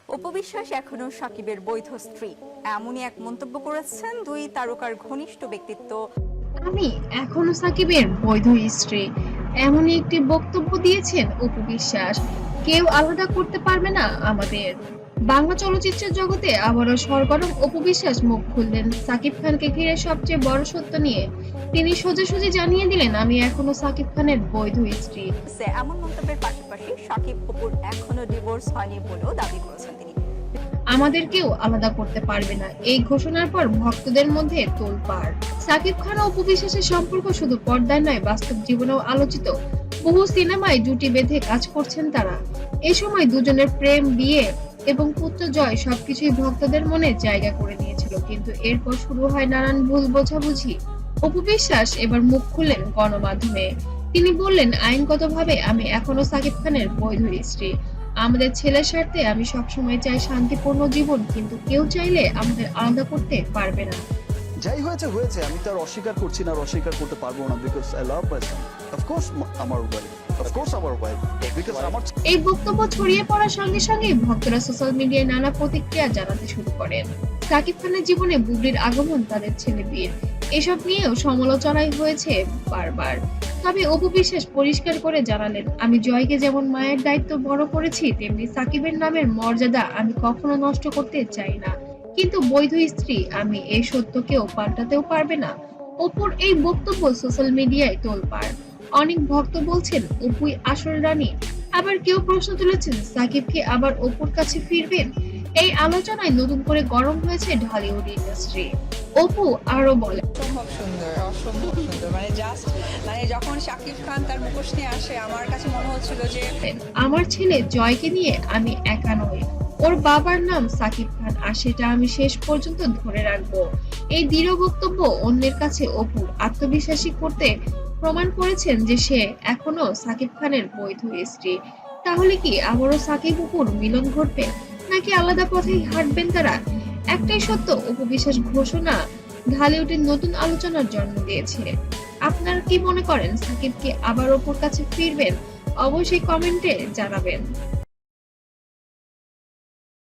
অপু বিশ্বাস এখনো সাকিবের বৈধ স্ত্রী, এমনই এক মন্তব্য করেছেন দুই তারকার ঘনিষ্ঠ ব্যক্তিত্ব। আমি এখনো সাকিবের বৈধ স্ত্রী, এমনই একটি বক্তব্য দিয়েছেন অপু বিশ্বাস। কেউ আলাদা করতে পারবে না আমাদের। বাংলা চলচ্চিত্রের জগতে আবারও সরগরম অপু বিশ্বাস মুখ খুললেন সাকিব খানকে ঘিরে সবচেয়ে বড় সত্য নিয়ে। তিনি সোজাসুজি জানিয়ে দিলেন, আমি এখনো সাকিব খানের বৈধ স্ত্রী। এমন মন্তব্যের পাশাপাশি সাকিব অপুর এখনো ডিভোর্স হয়নি বলেও দাবি করেছেন তিনি। আমাদের কেউ আলাদা করতে পারবে না, এই ঘোষণার পর ভক্তদের মধ্যে তোলপাড়। সাকিব খান ও অপু বিশ্বাসের সম্পর্ক শুধু পর্দায় নয়, বাস্তব জীবনেও আলোচিত। বহু সিনেমায় জুটি বেঁধে কাজ করছেন তারা। এই সময় দুজনের প্রেম, বিয়ে এবং পুত্র জয় সবকিছুই ভক্তদের মনে জায়গা করে নিয়েছিল, কিন্তু এরপর শুরু হয় নানান ভুল বোঝাবুঝি। অপু বিশ্বাস এবার মুখ খুললেন গণমাধ্যমে। তিনি বললেন, আইনগতভাবে আমি এখনো সাকিব খানের বৈধ স্ত্রী। আমাদের ছেলের স্বার্থে আমি সবসময় চাই শান্তিপূর্ণ জীবন, কিন্তু কেউ চাইলে আমাদের আলাদা করতে পারবে না। যাই হয়েছে হয়েছে, আমি তার অস্বীকার করছি না, আর অস্বীকার করতে পারবো না, because I love my Son. Of course আমার ওয়াইফ, অফকোর্স আমার ওয়াইফ, বিকজ আমার। এই বক্তব্য ছড়িয়ে পড়ার সঙ্গে সঙ্গে ভক্তরা সোশ্যাল মিডিয়ায় নানা প্রতিক্রিয়া জানাতে শুরু করেন। সাকিব খানের জীবনে বুবলির আগমন, তাদের ছেলে বীর, এসব নিয়েও সমালোচনাই হয়েছে বারবার। তবে অপু বিশ্বাস পরিষ্কার করে জানালেন, আমি জয়কে যেমন মায়ের দায়িত্ব বড় করেছি, তেমনি সাকিবের নামের মর্যাদা আমি কখনো নষ্ট করতে চাই না। কিন্তু বৈধ স্ত্রী আমি, এই সত্যকেও পাল্টাতেও পারবে না। অপুর এই বক্তব্য সোশ্যাল মিডিয়ায় তোলপাড়। অনেক ভক্ত বলছেন অপুই আসল রানী, আবার কেউ প্রশ্ন তুলেছেন সাকিব কি আবার অপুর কাছে ফিরবেন। এই আলোচনায় নতুন করে গরম হয়েছে ঢালিউড ইন্ডাস্ট্রি। অপু আরো বলেন, অসম্ভব সুন্দর, অসম্ভব সুন্দর, মানে জাস্ট মানে যখন শাকিব খান তার মুখোশ নিয়ে আসে আমার কাছে মনে হচ্ছিল যে আমার ছেলে জয়কে নিয়ে আমি একা নই, ওর বাবার নাম সাকিব খান, আর সেটা আমি শেষ পর্যন্ত ধরে রাখবো। এই দৃঢ় বক্তব্য অন্যের কাছে অপুর আত্মবিশ্বাসী করতে প্রমাণ করেছেন যে সে এখনো সাকিব খানের বৈধ স্ত্রী। তাহলে কি আবারও সাকিব অপুর মিলন ঘটবে, নাকি আলাদা পথেই হাঁটবেন তারা? একটাই সত্য, অপু বিশ্বাস ঘোষণা ঢালিউডের নতুন আলোচনার জন্ম দিয়েছে। আপনারা কি মনে করেন, সাকিব কি আবার অপুর কাছে ফিরবেন? অবশ্যই কমেন্টে জানাবেন।